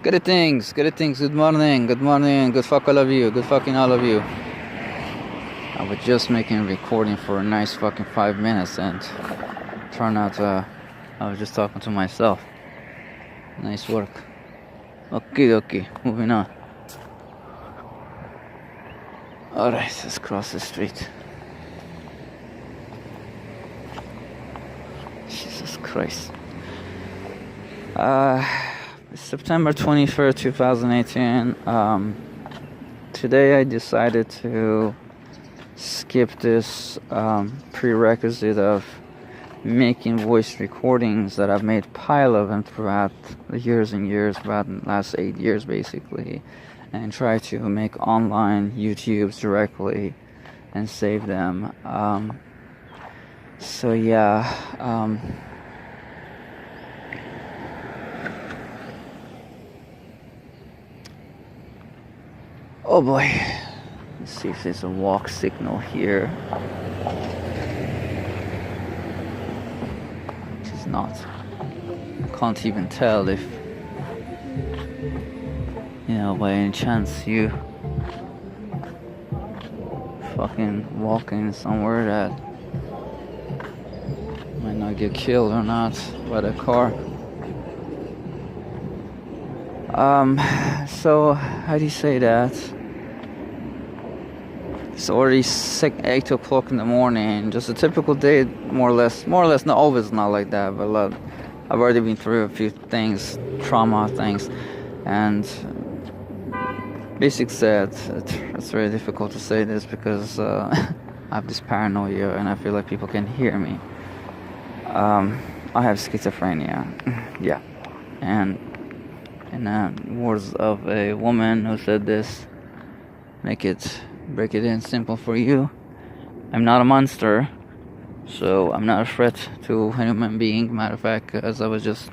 Good things, good things. Good morning, good fuck all of you, good fucking all of you. I was just making a recording for a nice fucking 5 minutes and turned out I was just talking to myself. Nice work. Okay, moving on. Alright, let's cross the street. Jesus Christ. September 23rd, 2018. Today I decided to skip this prerequisite of making voice recordings that I've made pile of them throughout the years and years, about the last 8 years basically, and try to make online YouTubes directly and save them. Oh boy, let's see if there's a walk signal here. Which is not. Can't even tell if, by any chance you fucking walking somewhere that might not get killed or not by the car. So how do you say that? It's already 8 o'clock in the morning. Just a typical day, more or less. Not always not like that, but I've already been through a few things, trauma things, and basic said it's very difficult to say this because I have this paranoia and I feel like people can hear me. I have schizophrenia, yeah, and in the words of a woman who said this, break it in simple for you. I'm not a monster, so I'm not a threat to a human being. Matter of fact, as I was just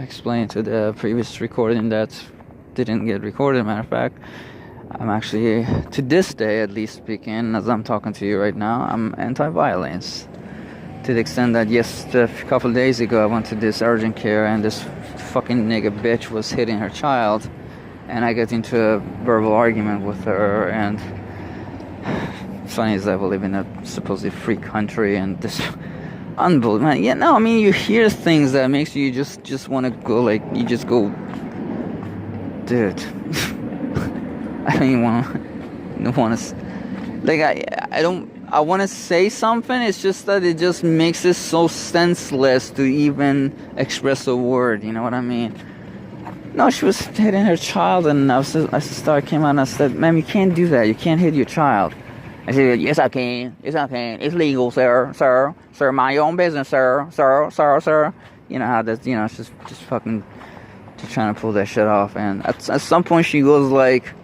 explaining to the previous recording that didn't get recorded, matter of fact, I'm actually, to this day at least speaking, as I'm talking to you right now, I'm anti-violence. To the extent that a couple of days ago I went to this urgent care and this fucking nigga bitch was hitting her child, and I got into a verbal argument with her. And funny is that we live in a supposedly free country, and this unbelievable, man. Yeah, no, I mean, you hear things that makes you just want to go, like, you just go, dude. I don't even want to, like, I want to say something. It's just that it just makes it so senseless to even express a word. You know what I mean? No, she was hitting her child, and I came out and I said, "Ma'am, you can't do that. You can't hit your child." I said, "Yes, I can. Yes, I can. It's legal, sir. Mind your own business, sir. You know how that's, it's just fucking, just trying to pull that shit off. And at some point, she goes like,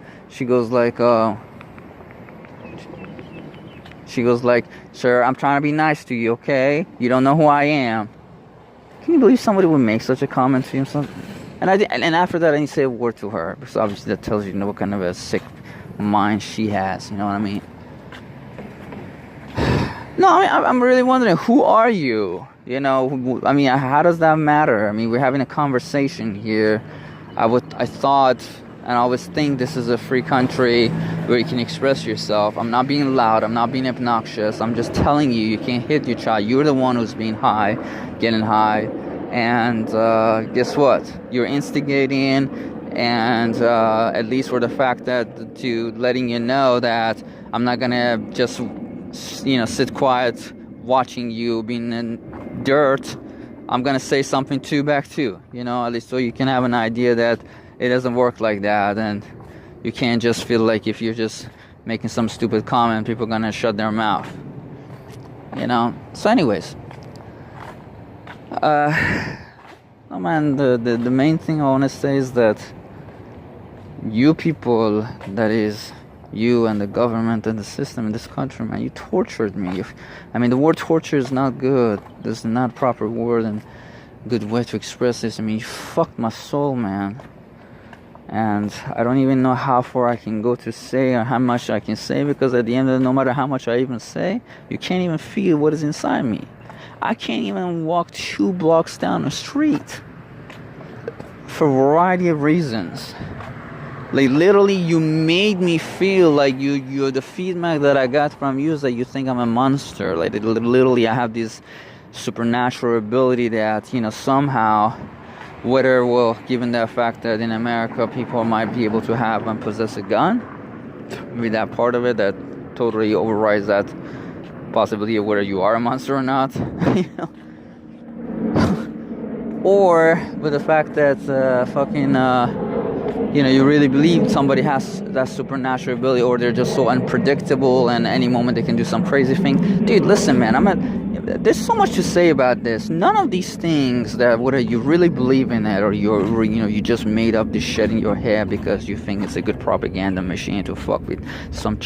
"Sir, I'm trying to be nice to you, okay? You don't know who I am." Can you believe somebody would make such a comment to you? And after that, I didn't say a word to her, because obviously that tells you what kind of a sick mind she has. You know what I mean? No, I mean, I'm really wondering, who are you? How does that matter? I mean, we're having a conversation here. I thought, and I always think, this is a free country where you can express yourself. I'm not being loud. I'm not being obnoxious. I'm just telling you can't hit your child. You're the one who's being high, getting high. And guess what? You're instigating, and at least for the fact that, to letting you know that I'm not gonna just, sit quiet watching you being in dirt. I'm gonna say something back too. At least so you can have an idea that it doesn't work like that, and you can't just feel like if you're just making some stupid comment, people are gonna shut their mouth. So anyways. No, man, the main thing I want to say is that you people, that is, you and the government and the system in this country, man, you tortured me. The word torture is not good. This is not a proper word and good way to express this. You fucked my soul, man. And I don't even know how far I can go to say, or how much I can say, because at the end of it, no matter how much I even say, you can't even feel what is inside me. I can't even walk 2 blocks down the street for a variety of reasons. Like, literally, you made me feel like you the feedback that I got from you is that you think I'm a monster. Like, literally, I have this supernatural ability that, somehow, whether, well, given the fact that in America people might be able to have and possess a gun, maybe that part of it that totally overrides that possibility of whether you are a monster or not. Or with the fact that you really believe somebody has that supernatural ability, or they're just so unpredictable and any moment they can do some crazy thing. Dude, listen, man, there's so much to say about this. None of these things, that whether you really believe in it or you just made up this shit in your head because you think it's a good propaganda machine to fuck with some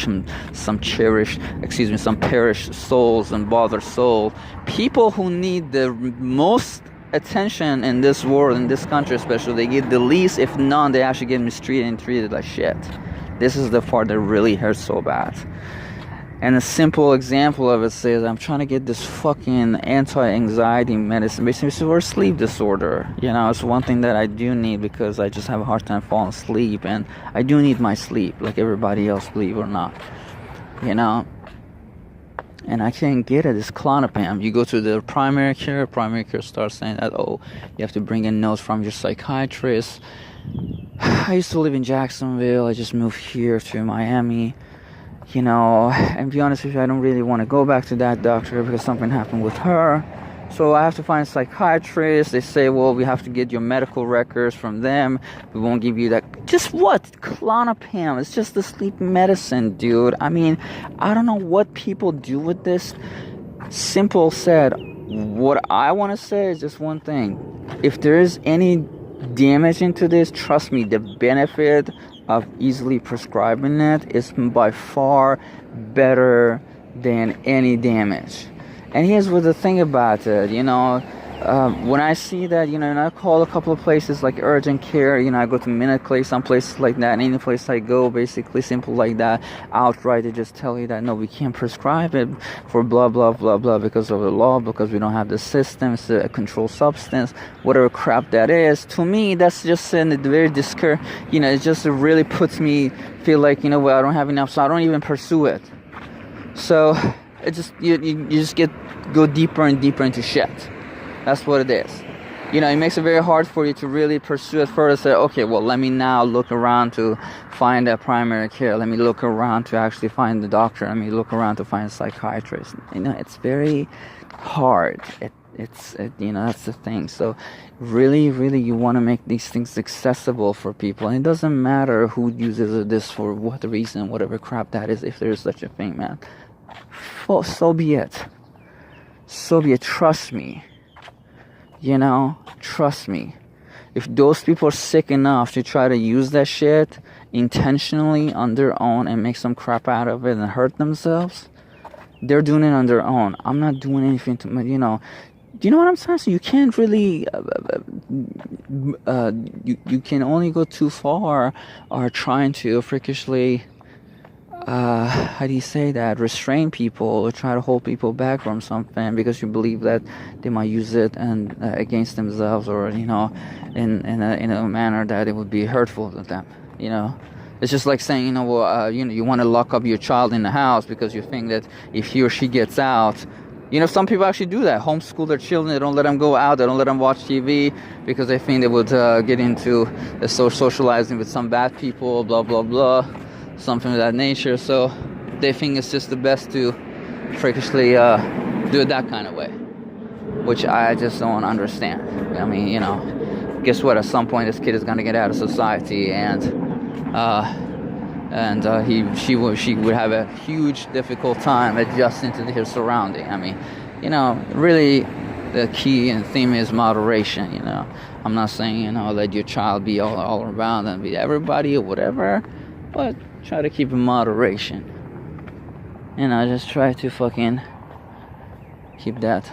perished souls and bothered soul. People who need the most attention in this world, in this country especially, they get the least, if none, they actually get mistreated and treated like shit. This is the part that really hurts so bad. And a simple example of it says, I'm trying to get this fucking anti-anxiety medicine, basically for sleep disorder. It's one thing that I do need because I just have a hard time falling asleep, and I do need my sleep like everybody else, believe it or not. And I can't get it. It's Klonopin. You go to the primary care starts saying that, you have to bring in notes from your psychiatrist. I used to live in Jacksonville. I just moved here to Miami. And to be honest with you, I don't really want to go back to that doctor because something happened with her. So I have to find a psychiatrist. They say, well, we have to get your medical records from them. We won't give you that. Just what? Klonopin. It's just the sleep medicine, dude. I don't know what people do with this. Simple said, what I want to say is just one thing. If there is any damage into this, trust me, the benefit of easily prescribing it is by far better than any damage. And here's what the thing about it, when I see that, and I call a couple of places like urgent care, I go to Minute Clinic, some places like that, any place I go, basically simple like that, outright they just tell you that, no, we can't prescribe it for blah, blah, blah, blah, because of the law, because we don't have the system, it's a controlled substance, whatever crap that is. To me, that's just a very it just really puts me, feel like, I don't have enough, so I don't even pursue it. So, it just, you just go deeper and deeper into shit. That's what it is. It makes it very hard for you to really pursue it further. Say, okay, well, let me now look around to find a primary care. Let me look around to actually find the doctor. Let me look around to find a psychiatrist. It's very hard. That's the thing. So really, really, you want to make these things accessible for people. And it doesn't matter who uses this for what reason, whatever crap that is, if there is such a thing, man. Well, so be it. Trust me. Trust me. If those people are sick enough to try to use that shit intentionally on their own and make some crap out of it and hurt themselves, they're doing it on their own. I'm not doing anything to, do you know what I'm saying? So you can't really, you can only go too far or trying to freakishly, how do you say that, restrain people or try to hold people back from something because you believe that they might use it and against themselves, or in a manner that it would be hurtful to them. It's just like saying, you want to lock up your child in the house because you think that if he or she gets out, some people actually do that, homeschool their children. They don't let them go out, they don't let them watch TV because they think they would get into socializing with some bad people, blah blah blah, something of that nature. So they think it's just the best to freakishly do it that kind of way, which I just don't understand. Guess what? At some point, this kid is gonna get out of society, and she would have a huge difficult time adjusting to his surrounding. Really, the key and theme is moderation. I'm not saying let your child be all around and be everybody or whatever, but try to keep in moderation. Just try to fucking keep that.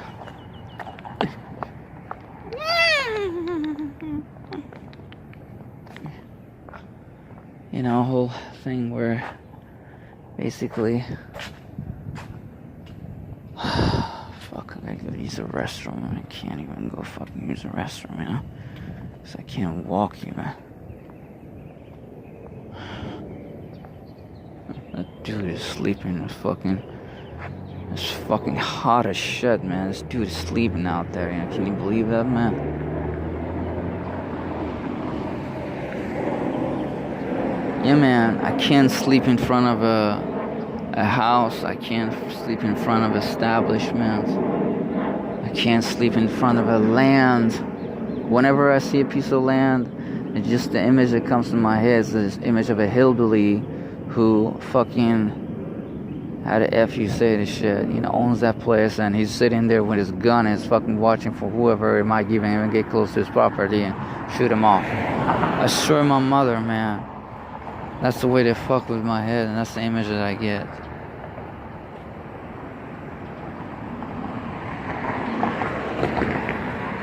Whole thing where basically fuck, I gotta go use the restroom. I can't even go fucking use the restroom, 'Cause I can't walk even. That dude is sleeping. It's fucking hot as shit, man. This dude is sleeping out there. You know, can you believe that, man? Yeah, man. I can't sleep in front of a house. I can't sleep in front of establishments. I can't sleep in front of a land. Whenever I see a piece of land, it's just the image that comes to my head is this image of a hillbilly who fucking, how the F you say this shit, you know, owns that place, and he's sitting there with his gun and he's fucking watching for whoever it might even get close to his property and shoot him off. I swear my mother, man. That's the way they fuck with my head, and that's the image that I get.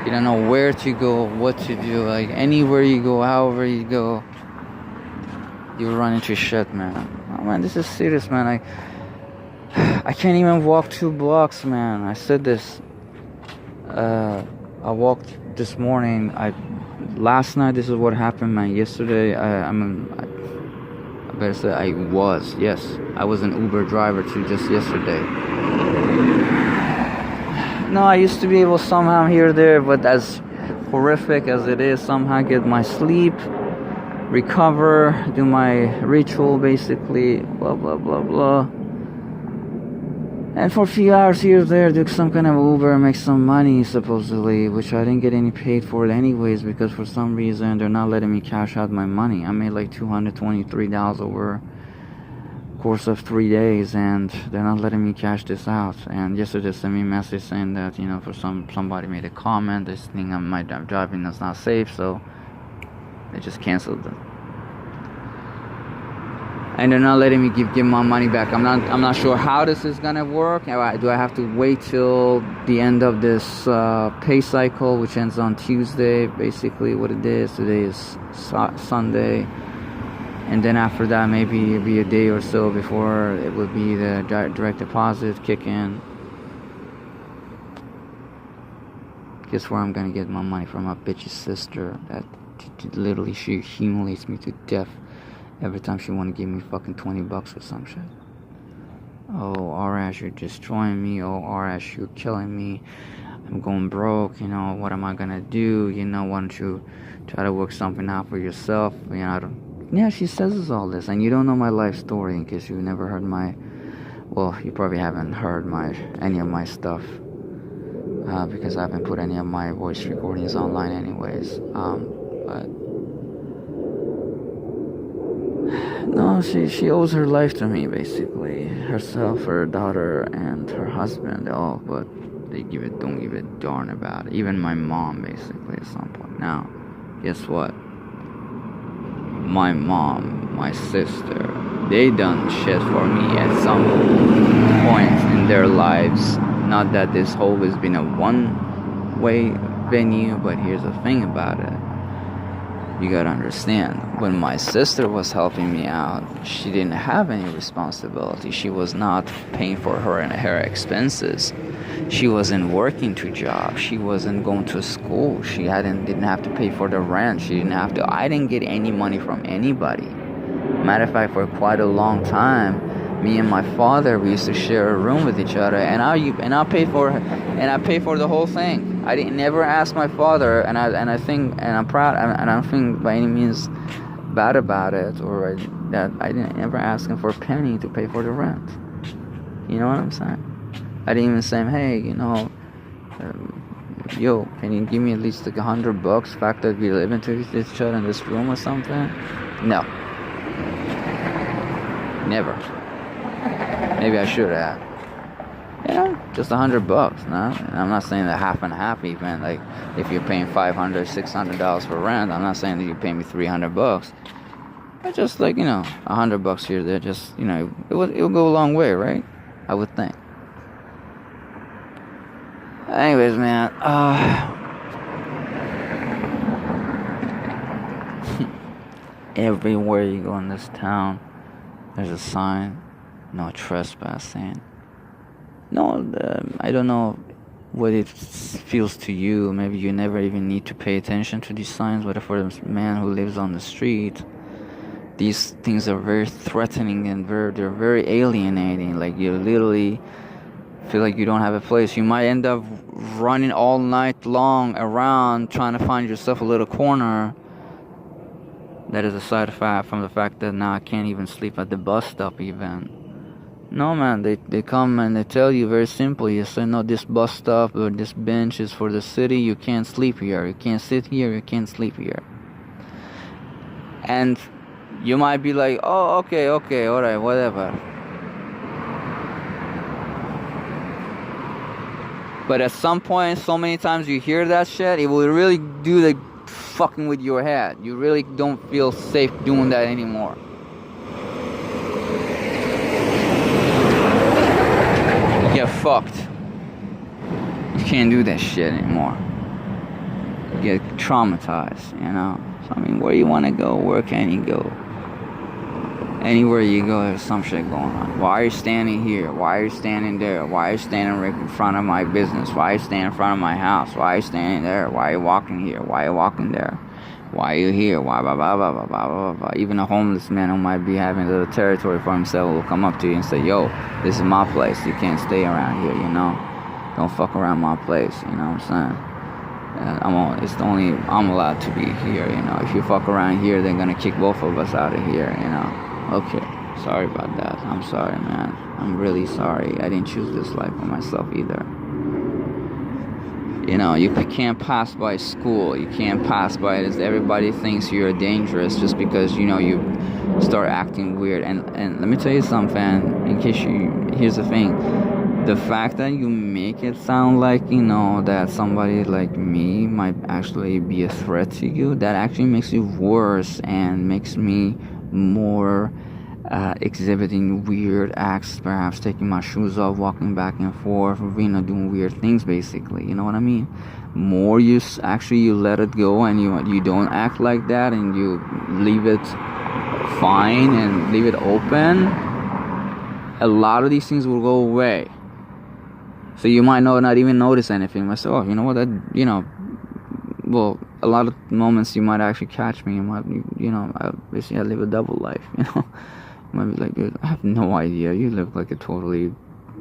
You don't know where to go, what to do. Like, anywhere you go, however you go, you run into shit, man. Oh, man, this is serious, man. I can't even walk 2 blocks, man. I said this. I walked this morning. Last night, this is what happened, man. Yesterday, I better say I was an Uber driver too, just yesterday. No, I used to be able somehow here or there, but as horrific as it is, somehow get my sleep, recover, do my ritual basically, blah blah blah blah. And for a few hours here or there, do some kind of Uber and make some money, supposedly, which I didn't get any paid for it anyways, because for some reason they're not letting me cash out my money. I made like $223 over the course of 3 days, and they're not letting me cash this out. And yesterday they sent me a message saying that, you know, somebody made a comment, this thing I'm driving is not safe, so they just canceled it. And they're not letting me give my money back. I'm not sure how this is gonna work. Do I have to wait till the end of this pay cycle, which ends on Tuesday? Basically, what it is. Today is Sunday, and then after that, maybe it'll be a day or so before it will be the direct deposit kick in. Guess where I'm gonna get my money from? My bitch's sister. That literally, she humiliates me to death. Every time she want to give me fucking $20 or some shit. Oh, RS, you're destroying me. Oh, RS, you're killing me. I'm going broke. You know, what am I gonna do? You know, why don't you try to work something out for yourself? You know, yeah, she says all this, and you don't know my life story in case you've never heard my. Well, you probably haven't heard any of my stuff because I haven't put any of my voice recordings online, anyways. But. No, she owes her life to me, basically. Herself, her daughter, and her husband, all, but they don't give a darn about it. Even my mom, basically, at some point. Now, guess what? My mom, my sister, they done shit for me at some point in their lives. Not that this whole has been a one-way venue, but here's the thing about it. You gotta understand, when my sister was helping me out, she didn't have any responsibility. She was not paying for her and her expenses. She wasn't working 2 jobs. She wasn't going to school. She didn't have to pay for the rent. I didn't get any money from anybody. Matter of fact, for quite a long time, me and my father, we used to share a room with each other, and I paid for the whole thing. I didn't never ask my father, and I'm proud, and I don't think by any means bad about it, or that I didn't ever ask him for a penny to pay for the rent. You know what I'm saying? I didn't even say, hey, you know, yo, can you give me at least like $100? The fact that we live into each other in this room or something? No, never. Maybe I should have. You know, just $100, no? And I'm not saying that half and half even. Like, if you're paying $500, $600 for rent, I'm not saying that you pay me $300. But just like, you know, $100 here, there, just, you know, it will go a long way, right? I would think. Anyways, man, everywhere you go in this town, there's a sign, no trespassing. No, I don't know what it feels to you. Maybe you never even need to pay attention to these signs, but for the man who lives on the street, these things are very threatening and they're very alienating. Like, you literally feel like you don't have a place. You might end up running all night long around trying to find yourself a little corner. That is a side effect from the fact that now I can't even sleep at the bus stop even. No, man, they come and they tell you very simply. You say, no, this bus stop or this bench is for the city. You can't sleep here. You can't sit here. You can't sleep here. And you might be like, oh, okay, alright, whatever. But at some point, so many times you hear that shit, it will really do the fucking with your head. You really don't feel safe doing that anymore. You get fucked. You can't do that shit anymore. You get traumatized, you know. So I mean, where you want to go, where can you go? Anywhere you go, there's some shit going on. Why are you standing here? Why are you standing there? Why are you standing right in front of my business? Why are you standing in front of my house? Why are you standing there? Why are you walking here? Why are you walking there? Why are you here? Why blah blah blah blah blah blah blah. Even a homeless man who might be having a little territory for himself will come up to you and say, yo, this is my place. You can't stay around here, you know? Don't fuck around my place, you know what I'm saying? I'm allowed to be here, you know? If you fuck around here, they're gonna kick both of us out of here, you know? Okay, sorry about that. I'm sorry, man. I'm really sorry. I didn't choose this life for myself either. You know, you can't pass by school. You can't pass by it. Everybody thinks you're dangerous just because, you know, you start acting weird. And let me tell you something, in case here's the thing. The fact that you make it sound like, you know, that somebody like me might actually be a threat to you, that actually makes you worse and makes me more exhibiting weird acts, perhaps taking my shoes off, walking back and forth, you know, doing weird things, basically, you know what I mean? More you let it go and you don't act like that and you leave it fine and leave it open, a lot of these things will go away. So you might not even notice anything. You might say, oh, you know what, that, you know, well, a lot of moments you might actually catch me. You know, basically I live a double life, you know. You might be like, dude, I have no idea. You look like a totally,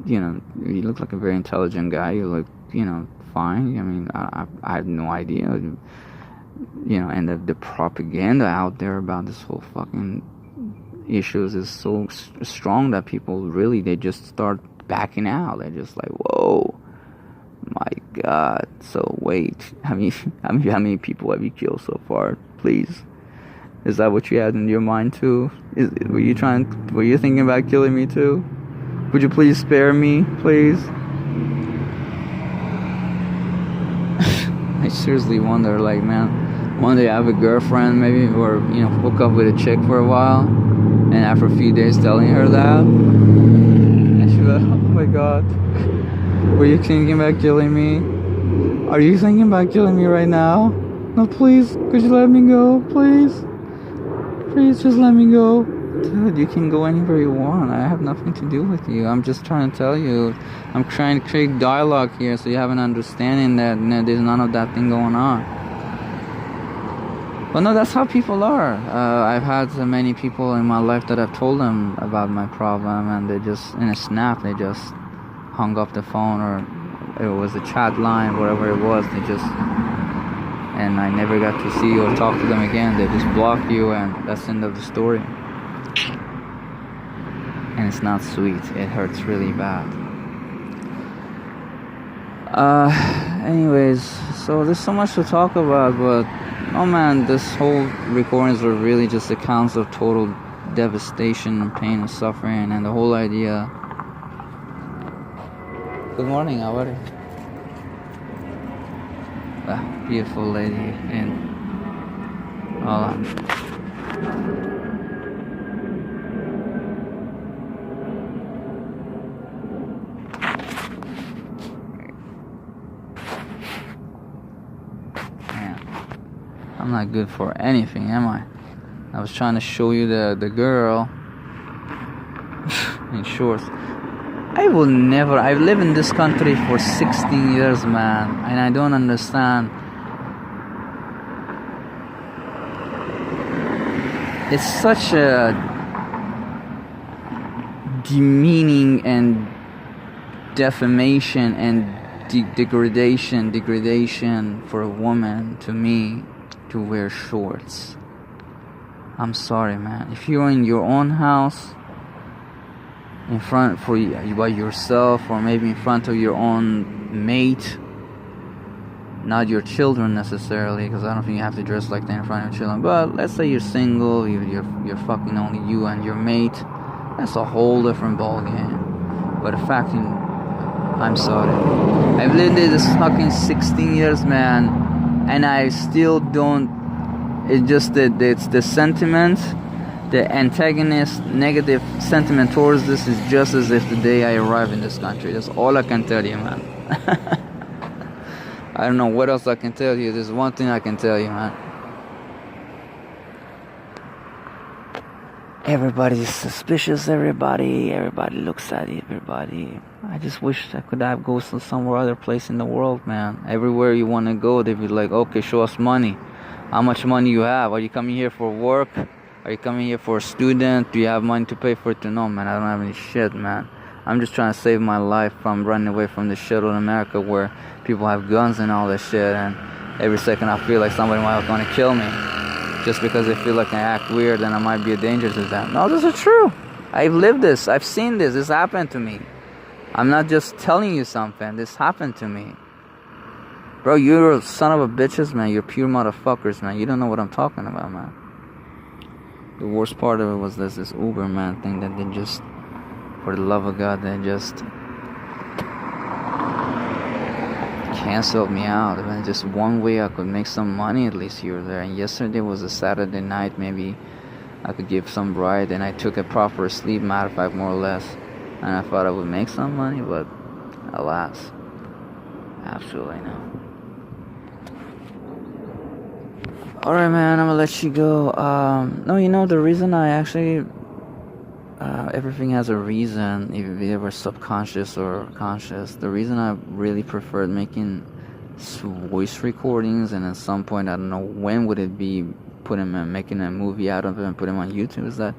you know, you look like a very intelligent guy. You look, you know, fine. I mean, I have no idea. You know, and the propaganda out there about this whole fucking issues is so strong that people really, they just start backing out. They're just like, whoa. My God. So wait, how many people have you killed so far? Please, is that what you had in your mind too? Were you thinking about killing me too? Would you please spare me, please? I seriously wonder, like, man, one day I have a girlfriend maybe, or, you know, hook up with a chick for a while, and after a few days telling her that, and she's like, oh my God, were you thinking about killing me? Are you thinking about killing me right now? No, please, could you let me go, please? Please just let me go. Dude, you can go anywhere you want. I have nothing to do with you. I'm just trying to tell you. I'm trying to create dialogue here so you have an understanding that, you know, there's none of that thing going on. But no, that's how people are. I've had many people in my life that I've told them about my problem, and they just, in a snap, they just hung up the phone, or it was a chat line, whatever it was, they just, and I never got to see or talk to them again. They just block you, and that's the end of the story. And it's not sweet. It hurts really bad. Anyways, so there's so much to talk about, but oh man, this whole recordings are really just accounts of total devastation and pain and suffering, and the whole idea. Good morning, how are you? Ah, beautiful lady in. Hold on. I'm not good for anything, am I? I was trying to show you the girl in shorts. I will never. I've lived in this country for 16 years, man, and I don't understand. It's such a demeaning and defamation and degradation for a woman, to me, to wear shorts. I'm sorry, man. If you're in your own house, in front for you by yourself, or maybe in front of your own mate, not your children necessarily, because I don't think you have to dress like that in front of your children, but let's say you're single, you're fucking only you and your mate, that's a whole different ballgame. But the fact, I'm sorry, I've lived this fucking 16 years, man, and I still don't. It's just that it's the sentiment, the antagonist, negative sentiment towards this is just as if the day I arrived in this country. That's all I can tell you, man. I don't know what else I can tell you. There's one thing I can tell you, man. Everybody's suspicious, everybody looks at everybody. I just wish I could have go to somewhere other place in the world, man. Everywhere you want to go, they'd be like, okay, show us money. How much money you have? Are you coming here for work? Are you coming here for a student? Do you have money to pay for it? No, man, I don't have any shit, man. I'm just trying to save my life from running away from this shit in America where people have guns and all that shit, and every second I feel like somebody might want to kill me just because they feel like I act weird and I might be a danger to them. No, this is true. I've lived this. I've seen this. This happened to me. I'm not just telling you something. This happened to me. Bro, you're a son of a bitches, man. You're pure motherfuckers, man. You don't know what I'm talking about, man. The worst part of it was this Uber, man, thing that they just, for the love of God, they just canceled me out. I mean, just one way I could make some money at least here or there. And yesterday was a Saturday night. Maybe I could give some bride, and I took a proper sleep, matter of fact, more or less. And I thought I would make some money, but alas, absolutely no. Alright, man, I'm gonna let you go. No, the reason I actually, everything has a reason, if it were subconscious or conscious. The reason I really preferred making voice recordings, and at some point, I don't know when would it be, making a movie out of it and putting them on YouTube, is that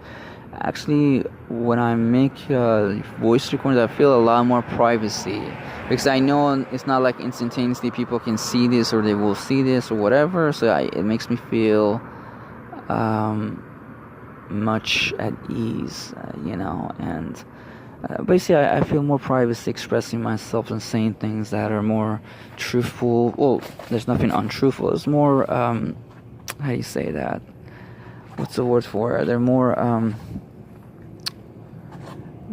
actually when I make voice recordings, I feel a lot more privacy, because I know it's not like instantaneously people can see this or they will see this or whatever, so it makes me feel much at ease, and basically I feel more privacy expressing myself and saying things that are more truthful. Well, there's nothing untruthful. It's more how do you say that? What's the word for it? They're more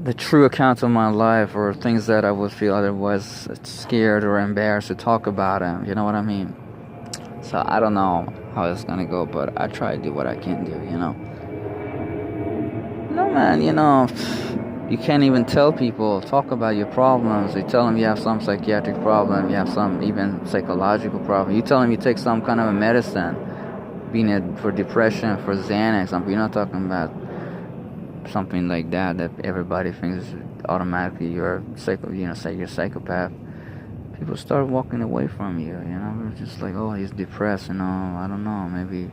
the true accounts of my life, or things that I would feel otherwise scared or embarrassed to talk about them. You know what I mean? So I don't know how it's gonna go, but I try to do what I can do. No, man. You can't even tell people, talk about your problems. You tell them you have some psychiatric problem, you have some even psychological problem. You tell them you take some kind of a medicine, being it for depression, for Xanax. You're not talking about something like that everybody thinks automatically you're say you're a psychopath. People start walking away from you. It's just like, oh, he's depressed. I don't know. Maybe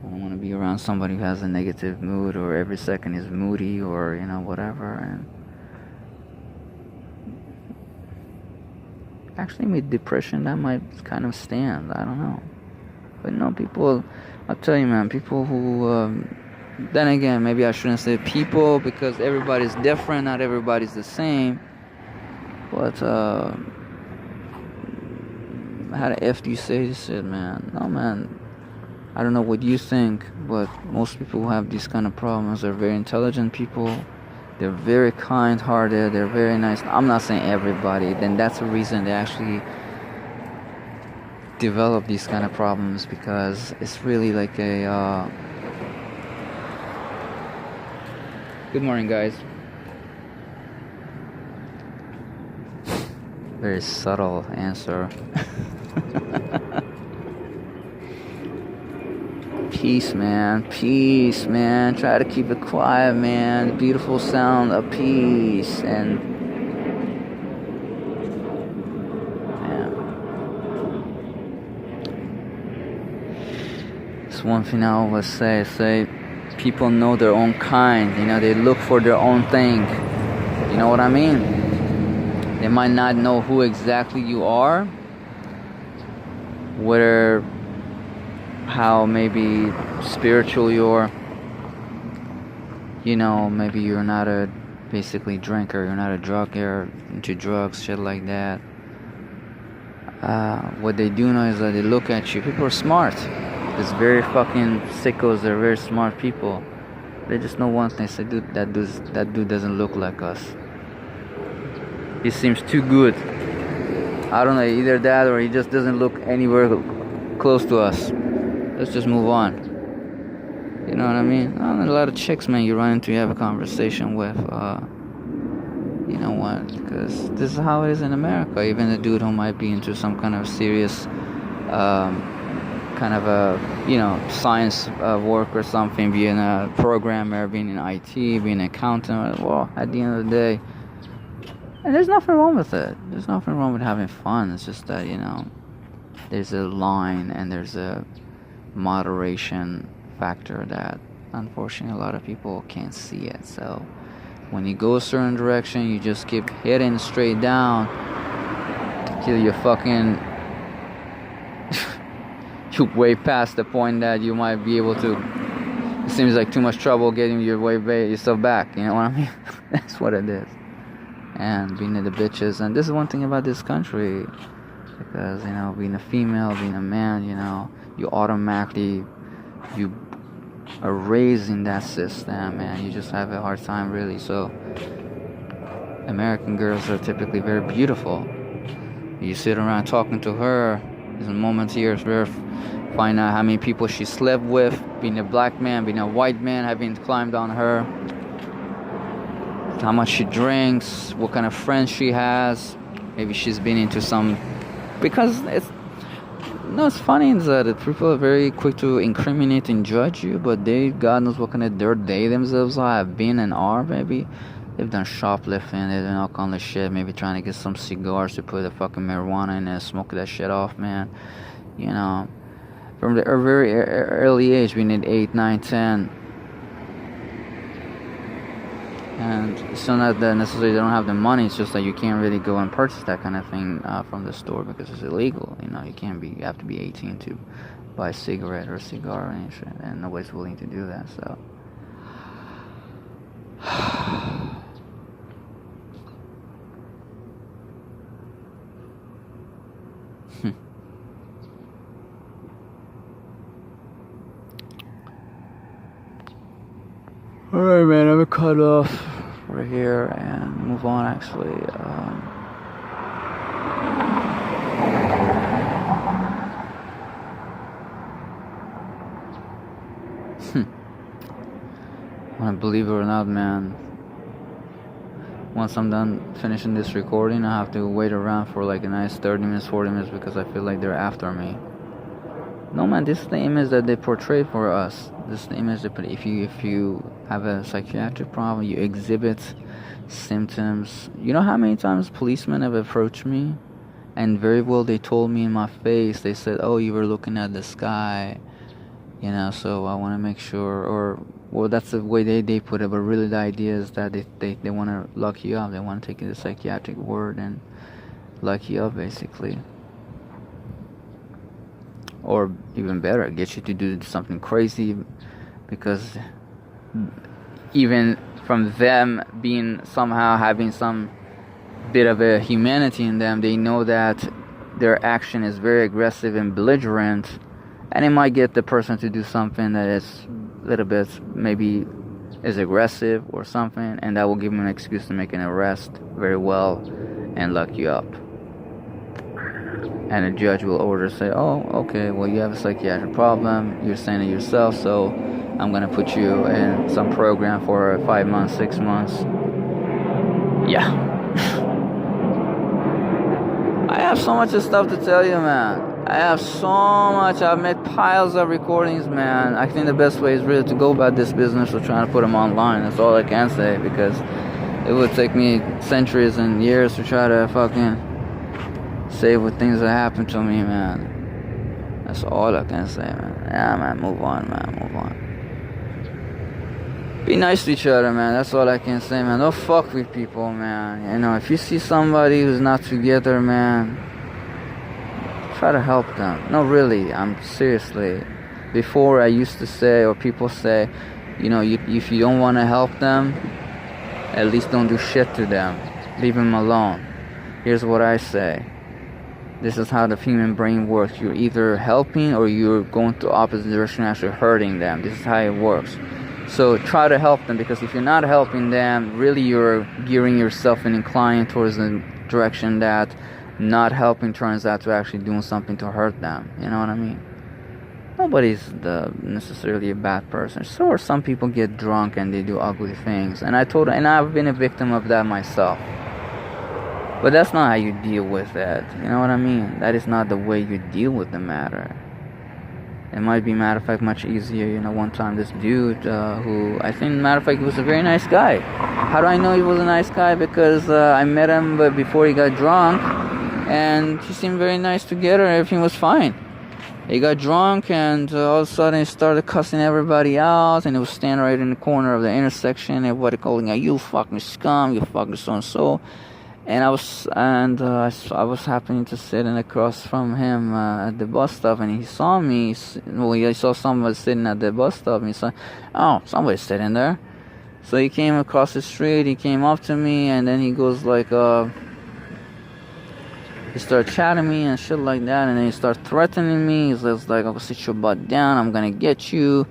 I don't want to be around somebody who has a negative mood, or every second is moody, or whatever. And actually, with depression, that might kind of stand. I don't know. But people, I'll tell you, man, people who, then again, maybe I shouldn't say people, because everybody's different, not everybody's the same. But, how the F do you say this shit, man? No, man, I don't know what you think, but most people who have these kind of problems are very intelligent people. They're very kind-hearted, they're very nice. I'm not saying everybody, then that's the reason they actually develop these kind of problems, because it's really like a good morning, guys. Very subtle answer. Peace, man. Try to keep it quiet, man. The beautiful sound of peace and That's one thing I always say people know their own kind, you know, they look for their own thing, you know what I mean? They might not know who exactly you are, whether, how maybe spiritual you're, you know, maybe you're not a basically drinker, you're not a drug, you're into drugs, shit like that. What they do know is that they look at you. People are smart. It's very fucking sickos. They're very smart people. They just know one thing. Say, dude, that dude doesn't look like us. He seems too good. I don't know, either that or he just doesn't look anywhere close to us. Let's just move on. You know what I mean? A lot of chicks, man, you run into, you have a conversation with. You know what? Because this is how it is in America. Even a dude who might be into some kind of serious, kind of a, you know, science work or something, being a programmer, being in IT, being an accountant. Well, at the end of the day, and there's nothing wrong with it. There's nothing wrong with having fun. It's just that, you know, there's a line and there's a moderation factor that unfortunately a lot of people can't see it. So when you go a certain direction, you just keep heading straight down till you're fucking you're way past the point that you might be able to. It seems like too much trouble getting yourself back. You know what I mean? That's what it is. And being the bitches. And this is one thing about this country, because, you know, being a female, being a man, you know, you automatically are raised in that system, and you just have a hard time, really. So American girls are typically very beautiful. You sit around talking to her, there's a moment here where find out how many people she slept with, being a black man, being a white man, having climbed on her, how much she drinks, what kind of friends she has, maybe she's been into some, because it's funny is that people are very quick to incriminate and judge you, but God knows what kind of dirt they themselves have been and are. Maybe they've done shoplifting, they've done all kind of shit, maybe trying to get some cigars to put the fucking marijuana in and smoke that shit off, man. You know, from the very early age, we need 8, 9, 10. And it's not that necessarily they don't have the money, it's just that you can't really go and purchase that kind of thing from the store because it's illegal. You know, you have to be 18 to buy a cigarette or a cigar or anything, and nobody's willing to do that, so. Alright, man, I'm gonna cut off right here and move on, actually. Wanna believe it or not, man, once I'm done finishing this recording, I have to wait around for like a nice 30 minutes, 40 minutes, because I feel like they're after me. No, man, this is the image that they portray for us. This is the image that if you have a psychiatric problem, you exhibit symptoms. You know how many times policemen have approached me, and very well they told me in my face, they said, oh, you were looking at the sky, you know, so I want to make sure, or, well, that's the way they put it, but really the idea is that they want to lock you up. They want to take the psychiatric word and lock you up, basically. Or even better, get you to do something crazy, because even from them being somehow having some bit of a humanity in them, they know that their action is very aggressive and belligerent, and it might get the person to do something that is a little bit maybe is aggressive or something, and that will give them an excuse to make an arrest very well and lock you up. And a judge will order, say, oh, okay, well, you have a psychiatric problem, you're saying it yourself, so I'm going to put you in some program for 5 months, 6 months. Yeah. I have so much stuff to tell you, man. I have so much. I've made piles of recordings, man. I think the best way is really to go about this business of trying to put them online. That's all I can say, because it would take me centuries and years to try to fucking say what things that happened to me, man. That's all I can say, man. Yeah, man, move on, man, move on. Be nice to each other, man. That's all I can say, man. Don't fuck with people, man. You know, if you see somebody who's not together, man, try to help them. No, really, I'm seriously. Before I used to say, or people say, you know, if you don't want to help them, at least don't do shit to them. Leave them alone. Here's what I say. This is how the human brain works. You're either helping or you're going to opposite direction, actually hurting them. This is how it works. So try to help them, because if you're not helping them, really you're gearing yourself and inclining towards the direction that not helping turns out to actually doing something to hurt them. You know what I mean? Nobody's necessarily a bad person. Sure, some people get drunk and they do ugly things, and I've been a victim of that myself. But that's not how you deal with it. You know what I mean? That is not the way you deal with the matter. It might be, matter of fact, much easier. You know, one time this dude who, I think, matter of fact, he was a very nice guy. How do I know he was a nice guy? Because I met him before he got drunk, and he seemed very nice together. Everything was fine. He got drunk, and all of a sudden he started cussing everybody out, and he was standing right in the corner of the intersection. Everybody calling out, "You fucking scum! You fucking so and so." And I was happening to sit in across from him at the bus stop, and he saw me. Well, he saw somebody sitting at the bus stop, and he said, "Oh, somebody's sitting there." So he came across the street. He came up to me, and then he goes like, he started chatting me and shit like that, and then he started threatening me. He's just like, "I'll sit your butt down. I'm gonna get you."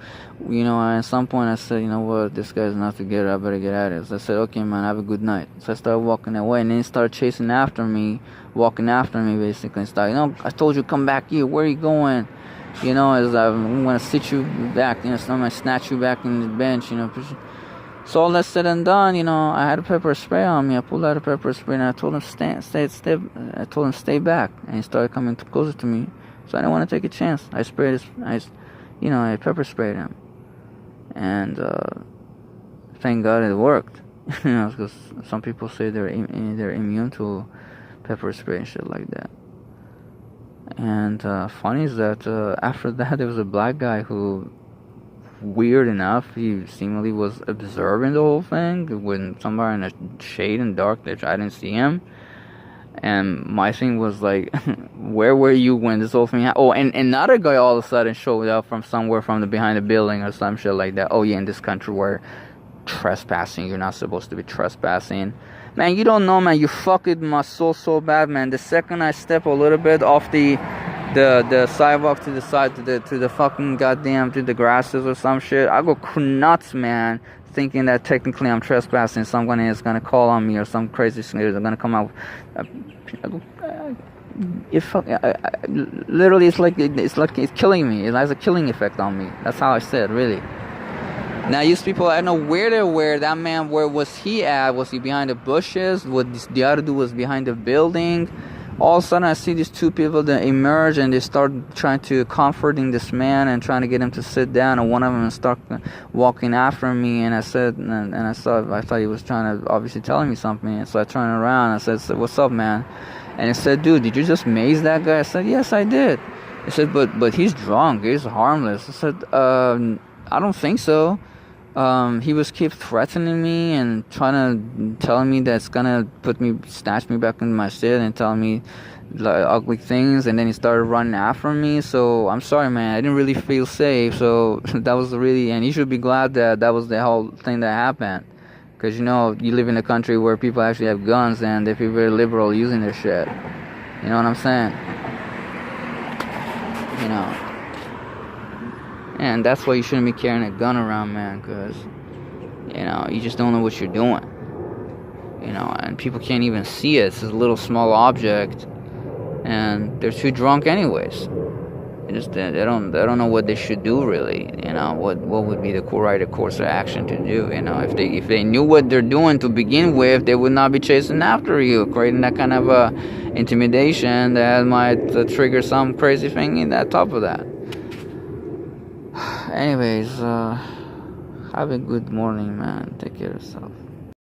You know, at some point I said, "You know what, this guy's not together, I better get at it." So I said, "Okay, man, have a good night." So I started walking away, and then he started chasing after me, walking after me, basically. And started, "You know, I told you come back here. Where are you going? You know, I'm gonna sit you back. You know, so I'm gonna snatch you back in the bench. You know." So all that said and done, you know, I had a pepper spray on me. I pulled out a pepper spray, and I told him I told him stay back, and he started coming closer to me. So I didn't want to take a chance. I pepper sprayed him. And thank God it worked. You know, because some people say they're immune to pepper spray and shit like that. And funny is that after that, there was a black guy who, weird enough, he seemingly was observing the whole thing when somewhere in a shade and dark that I didn't see him. And my thing was like, where were you when this whole thing happened? Oh, and another guy all of a sudden showed up from somewhere from the behind the building or some shit like that. "Oh yeah, in this country where trespassing, you're not supposed to be trespassing." Man, you don't know, man. You fucking my soul so bad, man. The second I step a little bit off the sidewalk to the side to the fucking goddamn to the grasses or some shit, I go nuts, man. Thinking that technically I'm trespassing, someone is gonna call on me or some crazy thing is gonna come out. Literally, it's like it's killing me. It has a killing effect on me. That's how I said, really. Now, these people, I don't know where they were. That man, where was he at? Was he behind the bushes? The other dude was behind the building. All of a sudden I see these two people that emerge, and they start trying to comforting this man and trying to get him to sit down, and one of them start walking after me, and I said, and I thought he was trying to obviously telling me something, and so I turned around and I said, "What's up, man?" And he said, "Dude, did you just maze that guy?" I said, "Yes, I did." He said, but he's drunk, he's harmless." I said, "I don't think so. He was keep threatening me and trying to tell me that's gonna snatch me back into my shit and tell me like ugly things, and then he started running after me. So I'm sorry, man, I didn't really feel safe." So that was really, and you should be glad that was the whole thing that happened, because you know, you live in a country where people actually have guns and they feel very liberal using their shit. You know what I'm saying? You know. And that's why you shouldn't be carrying a gun around, man, because, you know, you just don't know what you're doing. You know, and people can't even see it. It's a little small object, and they're too drunk anyways. They don't know what they should do, really. You know, what would be the right course of action to do. You know, if they knew what they're doing to begin with, they would not be chasing after you, creating that kind of intimidation that might trigger some crazy thing in that top of that. Anyways, have a good morning, man. Take care of yourself.